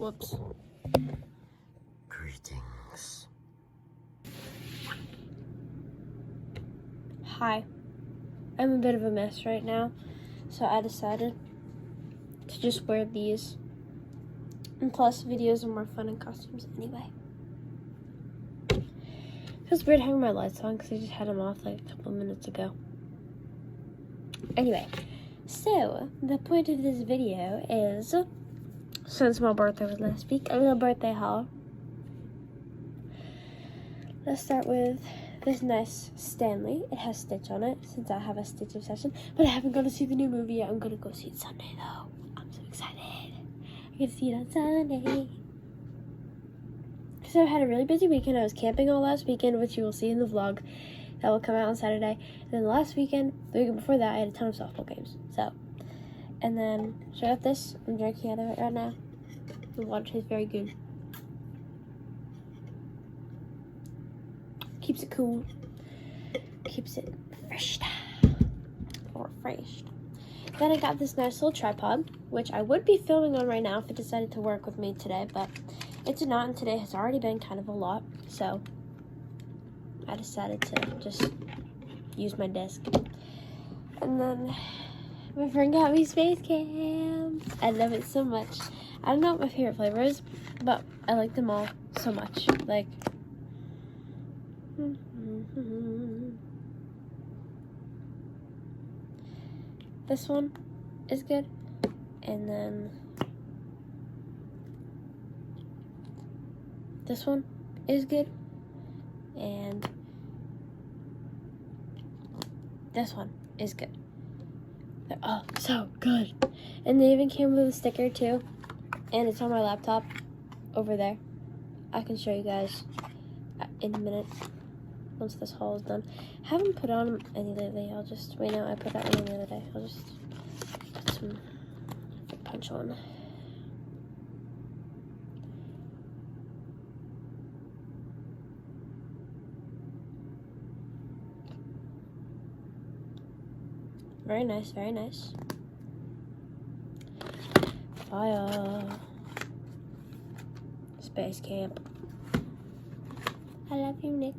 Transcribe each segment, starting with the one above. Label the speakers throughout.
Speaker 1: Whoops. Greetings. Hi. I'm a bit of a mess right now, so I decided to just wear these. And plus, videos are more fun in costumes anyway. It feels weird having my lights on because I just had them off like a couple minutes ago. Anyway, so the point of this video is, since my birthday was last week, a little birthday haul. Let's start with this nice Stanley. It has Stitch on it since I have a Stitch obsession, but I haven't gone to see the new movie yet. I'm gonna go see it Sunday though. I'm so excited. I get to see it on Sunday. So I had a really busy weekend. I was camping all last weekend, which you will see in the vlog that will come out on Saturday. And then last weekend, the weekend before that, I had a ton of softball games. So, and then straight up this, I'm drinking out of it right now. The water tastes very good. Keeps it cool. Keeps it fresh. Or refreshed. Then I got this nice little tripod, which I would be filming on right now if it decided to work with me today, but it did not, and today has already been kind of a lot, so I decided to just use my desk. And then my friend got me Space Camp. I love it so much. I don't know what my favorite flavor is, but I like them all so much. Like, this one is good, and then this one is good, and this one is good. They're all so good. And they even came with a sticker too, and it's on my laptop over there. I can show you guys in a minute once this haul is done. I haven't put on any lately. I'll just, wait, no, I put that one on the other day. I'll just put some punch on. Very nice, very nice. Fire. Space Camp. I love you, Nick.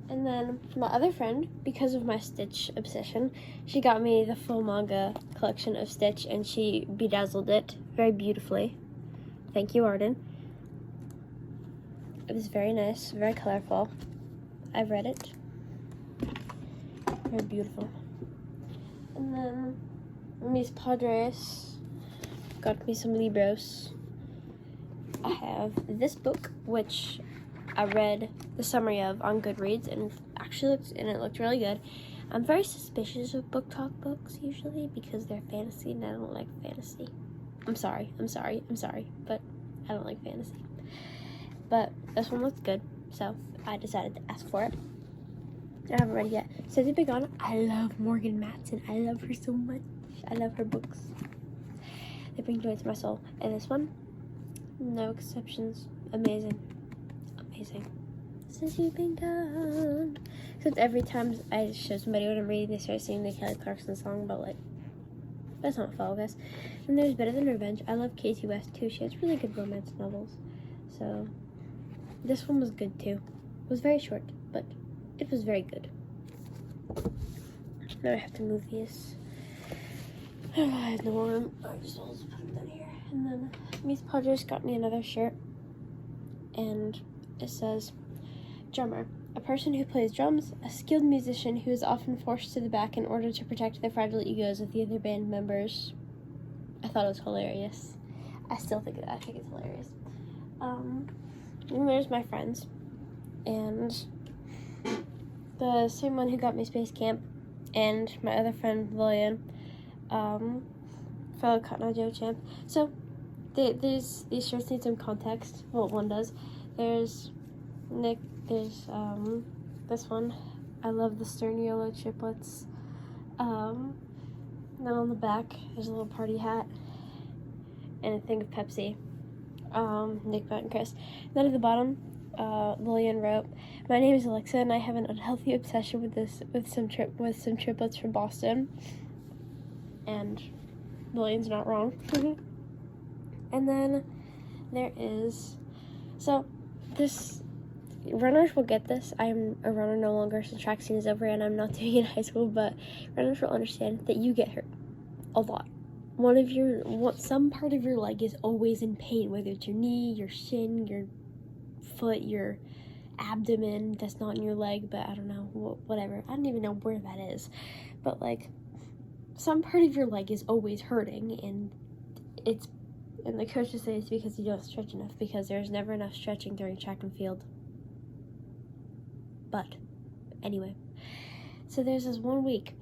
Speaker 1: And then my other friend, because of my Stitch obsession, she got me the full manga collection of Stitch, and she bedazzled it very beautifully. Thank you, Arden. It was very nice, very colorful. I've read it. Very beautiful. And then Mis Padres got me some libros. I have this book, which I read the summary of on Goodreads, and it looked really good. I'm very suspicious of book talk books usually because they're fantasy, and I don't like fantasy. I'm sorry, but I don't like fantasy. But this one looks good, so I decided to ask for it. I haven't read it yet. Says it big on it. I love Morgan Matson. I love her so much. I love her books. They bring joy to my soul. And this one, no exceptions. Amazing. Amazing. Since you've been gone. Except every time I show somebody what I'm reading, they start singing the Kelly Clarkson song, but like, that's not follow us. And there's Better Than Revenge. I love Casey West too. She has really good romance novels. So, this one was good too. It was very short, but it was very good. Now I have to move these. I have no room. I just always put them down here. And then Miss Padres got me another shirt. And it says, drummer, a person who plays drums, a skilled musician who is often forced to the back in order to protect the fragile egos of the other band members. I thought it was hilarious. I still think I think it's hilarious. And there's my friends. And the same one who got me Space Camp, and my other friend Lillian, fellow Cotton Eye Joe champ. So these shirts need some context. Well, one does. There's Nick. There's this one. I love the Stern Yellow triplets. Then on the back there's a little party hat and a thing of Pepsi. Nick, Matt, and Chris. Then at the bottom, Lillian wrote, "My name is Alexa, and I have an unhealthy obsession with some triplets from Boston." And Lillian's not wrong. And then there is, so this, runners will get this. I'm a runner no longer since track scene is over and I'm not doing it in high school, but runners will understand that you get hurt a lot. Some part of your leg is always in pain, whether it's your knee, your shin, your foot, your abdomen. That's not in your leg, but I don't know, whatever. I don't even know where that is, but like some part of your leg is always hurting, and the coaches say it's because you don't stretch enough, because there's never enough stretching during track and field. But anyway, so there's this 1 week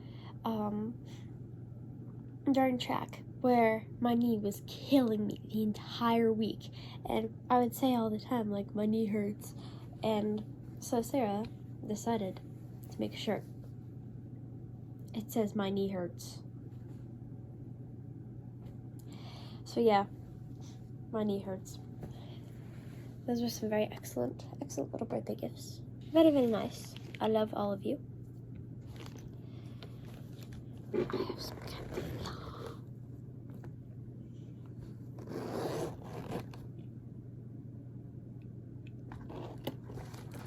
Speaker 1: during track where my knee was killing me the entire week, and I would say all the time, like, my knee hurts. And so Sarah decided to make a shirt. It says my knee hurts. So yeah, my knee hurts. Those were some very excellent little birthday gifts. Very, very nice. I love all of you. I have some candy.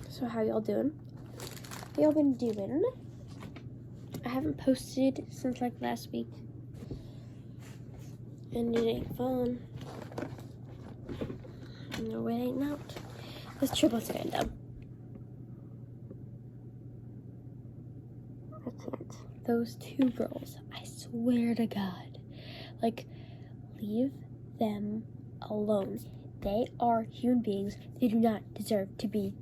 Speaker 1: So how y'all doing? How y'all been doing? I haven't posted since like last week. And it ain't fun. No, it ain't not. This trip was random. I can't. Those two girls, I swear to God. Like, leave them alone. They are human beings. They do not deserve to be.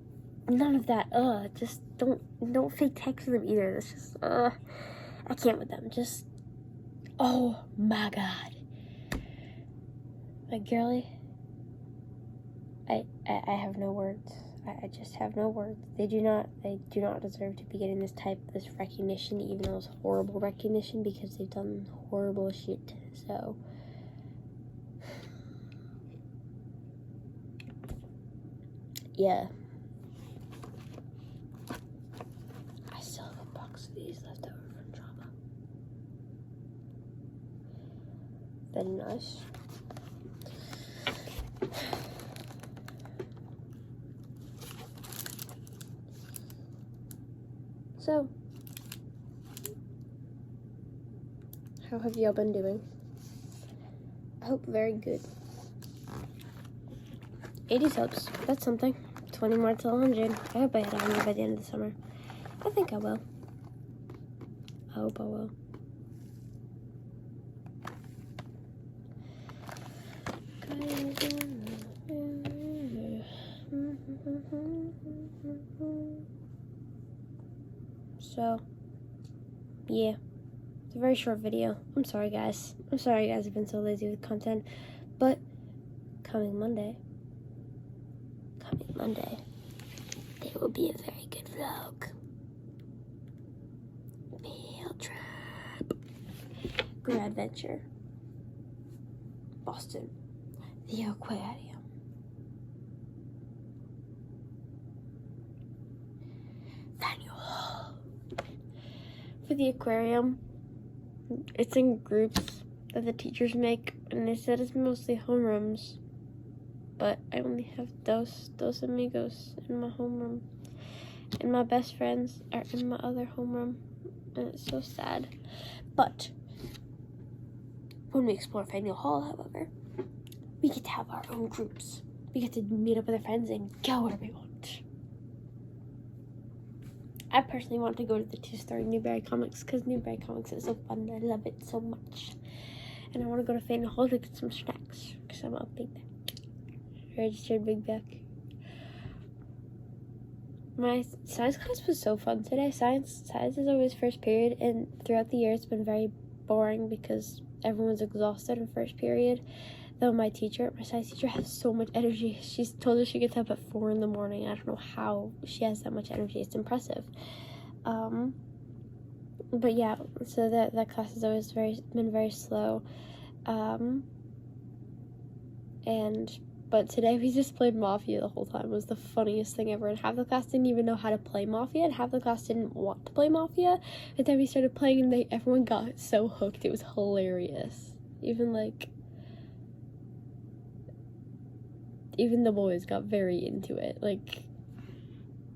Speaker 1: None of that. Just don't fake text them either. It's just, I can't with them. Just, oh my God. Like, girly, I have no words. I just have no words. They do not deserve to be getting this recognition, even though it's horrible recognition, because they've done horrible shit. So, yeah. I still have a box of these left over from drama. Very nice. So, how have y'all been doing? I hope very good. 80s hopes. That's something. 20 more till I'm June. I hope I hit 100 by the end of the summer. I think I will. I hope I will. So, yeah, it's a very short video. I'm sorry, guys. I've been so lazy with content. But coming Monday, there will be a very good vlog. Field trip. Great Adventure. Boston. The Aquarium. For the aquarium, it's in groups that the teachers make, and they said it's mostly homerooms, but I only have dos amigos in my homeroom, and my best friends are in my other homeroom, and it's so sad. But when we explore Faneuil Hall, however, we get to have our own groups. We get to meet up with our friends and go where we want. I personally want to go to the 2-story Newberry Comics, because Newberry Comics is so fun. I love it so much. And I want to go to Faneuil Hall to get some snacks, because I'm a big back. Registered big back. My science class was so fun today. Science is always first period, and throughout the year it's been very boring because everyone's exhausted in first period. Though my science teacher has so much energy. She's told us she gets up at 4 in the morning. I don't know how she has that much energy. It's impressive. But yeah, so that class has always been very slow. But today we just played Mafia the whole time. It was the funniest thing ever. And half the class didn't even know how to play Mafia, and half the class didn't want to play Mafia. And then we started playing, and everyone got so hooked. It was hilarious. Even like even the boys got very into it. Like,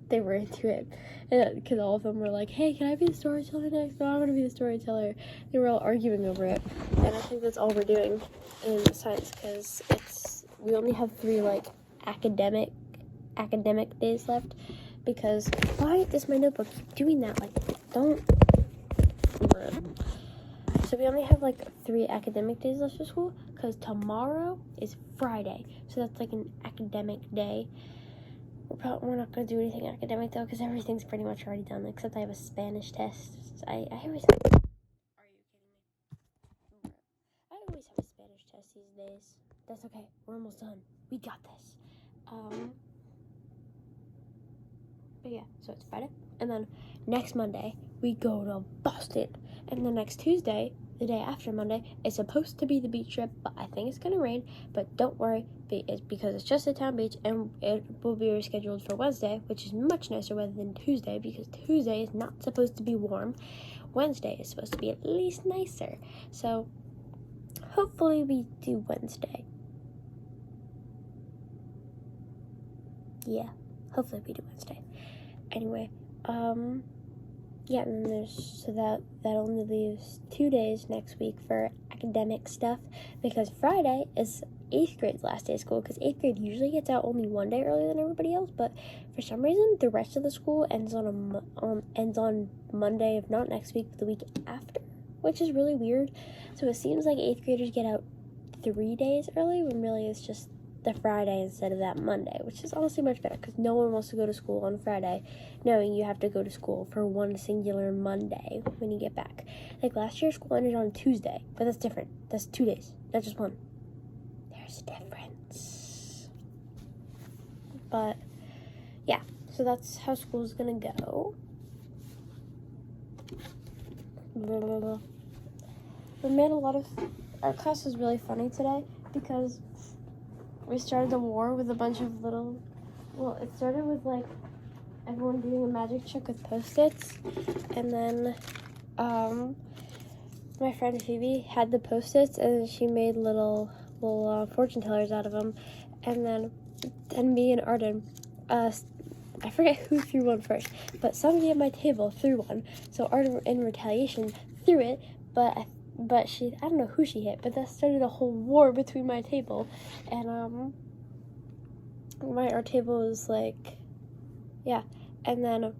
Speaker 1: they were into it. Because all of them were like, hey, can I be the storyteller next? No, I want to be the storyteller. They were all arguing over it. And I think that's all we're doing in science, because we only have 3, like, academic days left. Because, why does my notebook keep doing that? Like, don't. So we only have, like, 3 academic days left of school, because tomorrow is Friday. So that's, like, an academic day. We're not going to do anything academic, though, because everything's pretty much already done, except I have a Spanish test. I always have... Are you kidding me? I always have a Spanish test these days. That's okay. We're almost done. We got this. But yeah, so it's Friday. And then next Monday, we go to Boston. And the next Tuesday, the day after Monday, is supposed to be the beach trip, but I think it's going to rain. But don't worry, because it's just a town beach, and it will be rescheduled for Wednesday, which is much nicer weather than Tuesday, because Tuesday is not supposed to be warm. Wednesday is supposed to be at least nicer. So hopefully we do Wednesday. Yeah, hopefully we do Wednesday. Anyway, yeah, and then that only leaves 2 days next week for academic stuff, because Friday is 8th grade's last day of school, because 8th grade usually gets out only 1 day earlier than everybody else, but for some reason the rest of the school ends on Monday, if not next week, the week after, which is really weird. So it seems like 8th graders get out 3 days early, when really it's just the Friday instead of that Monday, which is honestly much better, because no one wants to go to school on Friday knowing you have to go to school for one singular Monday when you get back. Like, last year school ended on Tuesday, but that's different. That's 2 days, not just 1. There's a difference. But yeah, so that's how school's gonna go. We made our class was really funny today, because we started a war with a bunch of it started with, like, everyone doing a magic trick with Post-its, and then, my friend Phoebe had the Post-its, and she made little fortune tellers out of them, and then me and Arden, I forget who threw one first, but somebody at my table threw one, so Arden, in retaliation, threw it, but I don't know who she hit, but that started a whole war between my table, and, our table was, like, yeah, and then,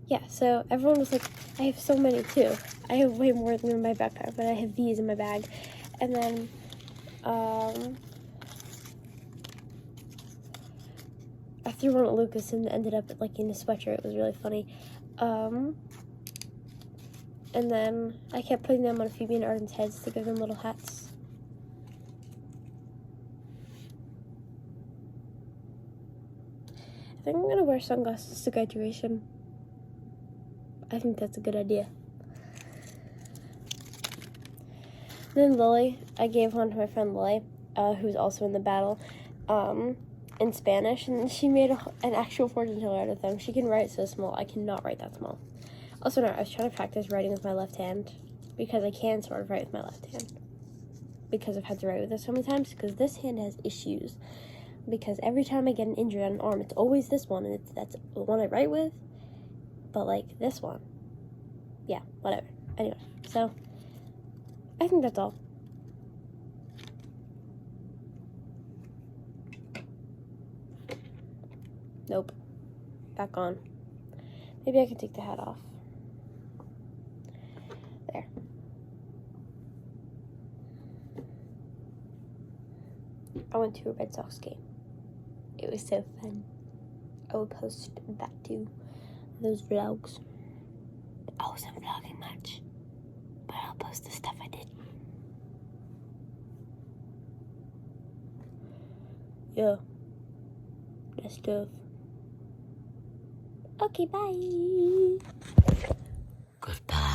Speaker 1: yeah, so everyone was like, I have so many, too. I have way more than in my backpack, but I have these in my bag, and then, I threw one at Lucas and ended up, like, in a sweatshirt. It was really funny, and then I kept putting them on Phoebe and Arden's heads to give them little hats. I think I'm gonna wear sunglasses to graduation. I think that's a good idea. Then Lily, I gave one to my friend Lily, who's also in the battle, in Spanish, and she made an actual fortune teller out of them. She can write so small. I cannot write that small. Also, no, I was trying to practice writing with my left hand, because I can sort of write with my left hand, because I've had to write with it so many times, because this hand has issues, because every time I get an injury on an arm, it's always this one, and that's the one I write with, but, like, this one, yeah, whatever. Anyway, so I think that's all. Nope. Back on. Maybe I can take the hat off. There. I went to a Red Sox game. It was so fun. I will post that too. Those vlogs. I wasn't vlogging much, but I'll post the stuff I did. Yeah. That stuff. Okay, bye. Goodbye.